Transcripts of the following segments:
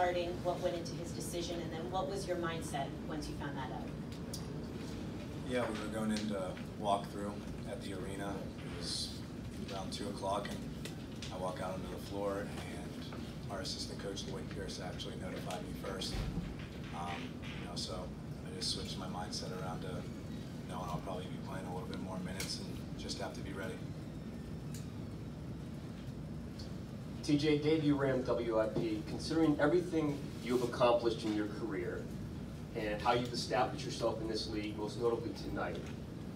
starting, what went into his decision, and then what was your mindset once you found that out? Yeah, we were going into walkthrough at the arena. It was around 2 o'clock, and I walk out onto the floor, and our assistant coach, Lloyd Pierce, actually notified me first. So I just switched my mindset around to knowing I'll probably be playing a little bit more minutes and just have to be ready. TJ, debut ran WIP. Considering everything you've accomplished in your career and how you've established yourself in this league, most notably tonight,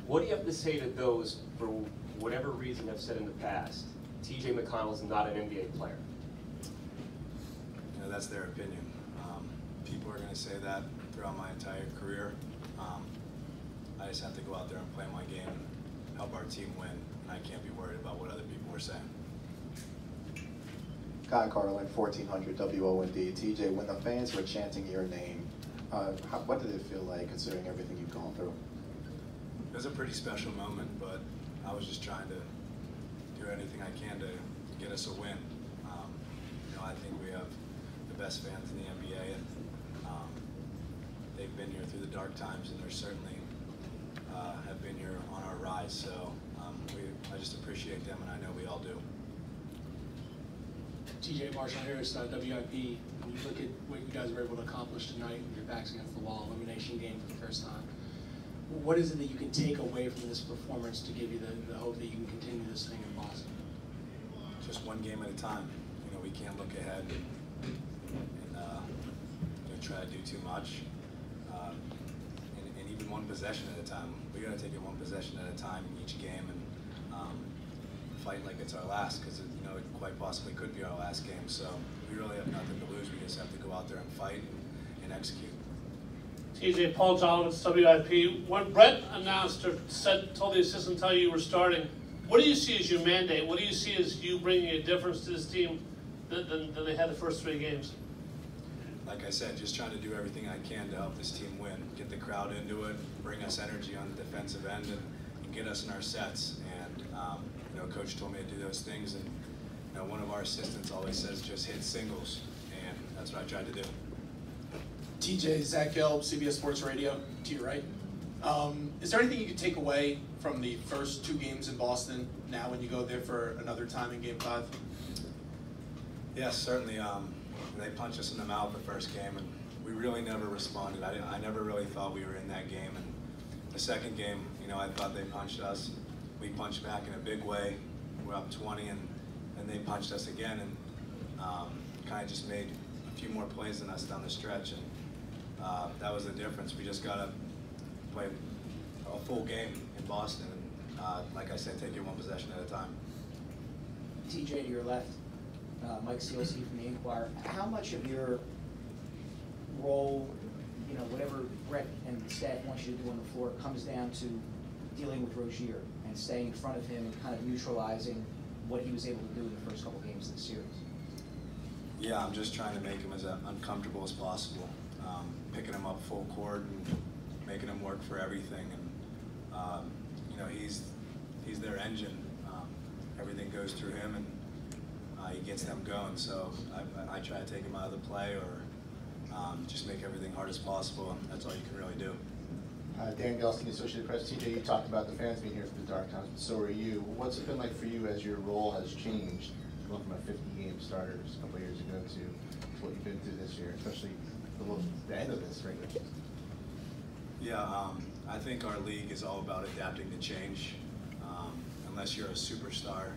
what do you have to say to those, for whatever reason, have said in the past, TJ McConnell is not an NBA player? You know, that's their opinion. People are going to say that throughout my entire career. I just have to go out there and play my game and help our team win, and I can't be worried about what other people are saying. Kyle Carlin, 1400 WOND. TJ, when the fans were chanting your name, what did it feel like, considering everything you've gone through? It was a pretty special moment, but I was just trying to do anything I can to get us a win. You know, I think we have the best fans in the NBA, and they've been here through the dark times, and they're certainly have been here on our rise. So I just appreciate them, and I know we all do. TJ, Marshall Harris, WIP, when you look at what you guys were able to accomplish tonight with your backs against the wall, elimination game for the first time, what is it that you can take away from this performance to give you the hope that you can continue this thing in Boston? Just one game at a time. You know, we can't look ahead and try to do too much. And even one possession at a time. We got to take it one possession at a time in each game and fight like it's our last, because you know it quite possibly could be our last game. So we really have nothing to lose. We just have to go out there and fight and execute. TJ, Paul Jollins, WIP. When Brett announced or told the assistant tell you were starting, what do you see as your mandate? What do you see as you bringing a difference to this team than they had the first 3 games? Like I said, just trying to do everything I can to help this team win, get the crowd into it, bring us energy on the defensive end, and get us in our sets. And you know, Coach told me to do those things, and you know, one of our assistants always says just hit singles, and that's what I tried to do. TJ, Zach Gelb, CBS Sports Radio, to your right. Is there anything you could take away from the first 2 games in Boston now when you go there for another time in Game 5? Yes, certainly. They punched us in the mouth the first game, and we really never responded. I never really thought we were in that game. And the second game, you know, I thought they punched us. We punched back in a big way. We're up 20, and they punched us again, and kind of just made a few more plays than us down the stretch. And that was the difference. We just got to play a full game in Boston, and like I said, take it one possession at a time. TJ, to your left. Mike Sealsey from the Inquirer. How much of your role, you know, whatever Brett and the staff want you to do on the floor, comes down to dealing with Rozier and staying in front of him and kind of neutralizing what he was able to do in the first couple games of the series? Yeah, I'm just trying to make him as uncomfortable as possible, picking him up full court and making him work for everything. And you know, he's their engine. Everything goes through him, and he gets them going. So I try to take him out of the play, or just make everything hard as possible. That's all you can really do. Dan Gelston, Associated Press. TJ, you talked about the fans being here for the dark times, but so are you. What's it been like for you as your role has changed, going from a 50-game starter just a couple of years ago to what you've been through this year, especially the end of this regular season? Yeah, I think our league is all about adapting to change. Unless you're a superstar,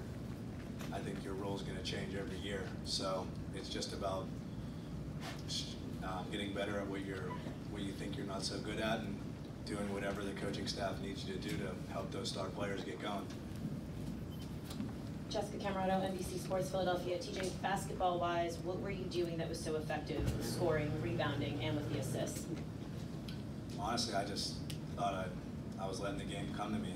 I think your role is going to change every year. So it's just about getting better at what you think you're not so good at, and doing whatever the coaching staff needs you to do to help those star players get going. Jessica Camarado, NBC Sports Philadelphia. TJ, basketball-wise, what were you doing that was so effective, scoring, rebounding, and with the assists? Honestly, I just thought I was letting the game come to me.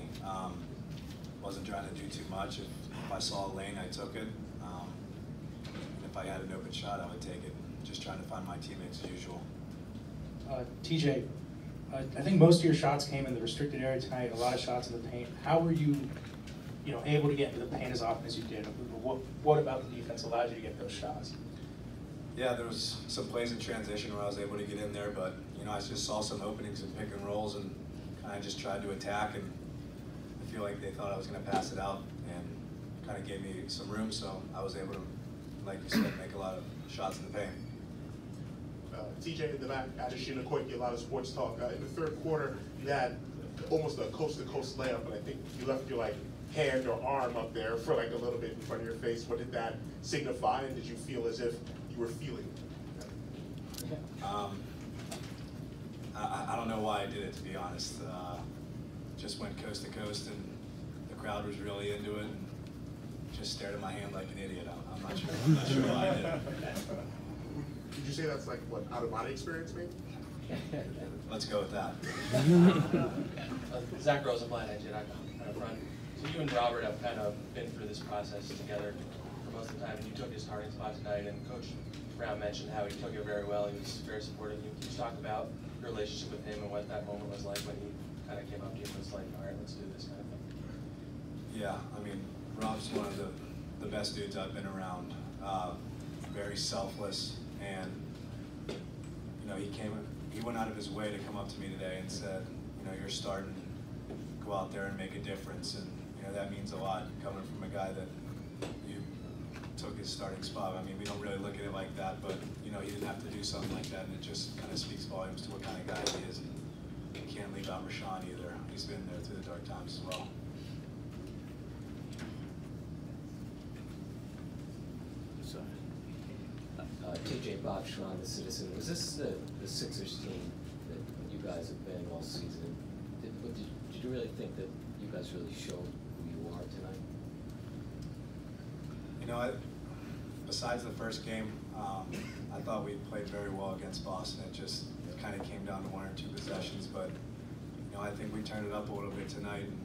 Wasn't trying to do too much. If I saw a lane, I took it. And if I had an open shot, I would take it. Just trying to find my teammates as usual. TJ, I think most of your shots came in the restricted area tonight, a lot of shots in the paint. How were you able to get into the paint as often as you did? What about the defense allowed you to get those shots? Yeah, there was some plays in transition where I was able to get in there, but you know, I just saw some openings in pick and rolls and kind of just tried to attack, and I feel like they thought I was going to pass it out and kind of gave me some room, so I was able to, like you said, make a lot of shots in the paint. TJ in the back, Adeshina Koike, a lot of sports talk. In the third quarter, you had almost a coast-to-coast layup, and I think you left your hand or arm up there for a little bit in front of your face. What did that signify, and did you feel as if you were feeling it? I don't know why I did it, to be honest. Just went coast to coast, and the crowd was really into it, and just stared at my hand like an idiot. I'm not sure why I did it. Did you say that's what out-of-body experience maybe? Let's go with that. Zach Rosenblatt at JD.com up front. So you and Robert have kind of been through this process together for most of the time, and you took his starting spot tonight, and Coach Brown mentioned how he took it very well. He was very supportive of you. Can you talk about your relationship with him and what that moment was like when he kind of came up to you and was like, all right, let's do this kind of thing? Yeah, I mean, Rob's one of the best dudes I've been around. Very selfless, and you know, he went out of his way to come up to me today and said, you know, you're starting, go out there and make a difference, and you know, that means a lot coming from a guy that you took his starting spot. I mean, we don't really look at it like that, but you know, he didn't have to do something like that, and it just kind of speaks volumes to what kind of guy he is. And you can't leave out Rashawn either. He's been there through the dark times as well. TJ, Bob Schwan, the Citizen. Was this the Sixers team that you guys have been all season? Did you really think that you guys really showed who you are tonight? You know, besides the first game, I thought we played very well against Boston. It kind of came down to one or two possessions, but you know, I think we turned it up a little bit tonight and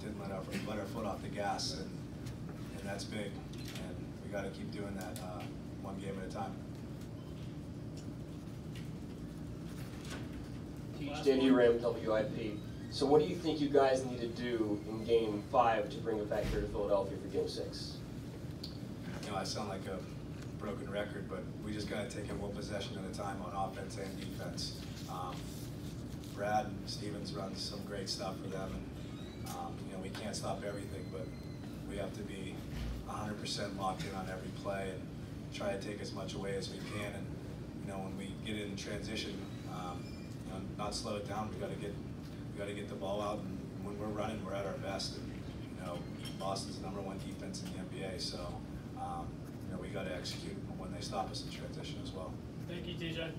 didn't let our foot off the gas, and that's big. And we got to keep doing that one game at a time. Danny Ram, WIP. So what do you think you guys need to do in Game 5 to bring it back here to Philadelphia for Game 6? You know, I sound like a broken record, but we just got to take it one possession at a time on offense and defense. Brad and Stevens runs some great stuff for them, and you know, we can't stop everything, but we have to be 100% locked in on every play and try to take as much away as we can. And you know, when we get in transition, you know, not slow it down. We got to get the ball out, and when we're running, we're at our best. And you know, Boston's #1 defense in the NBA, so you know, we got to execute when they stop us in transition as well. Thank you, TJ.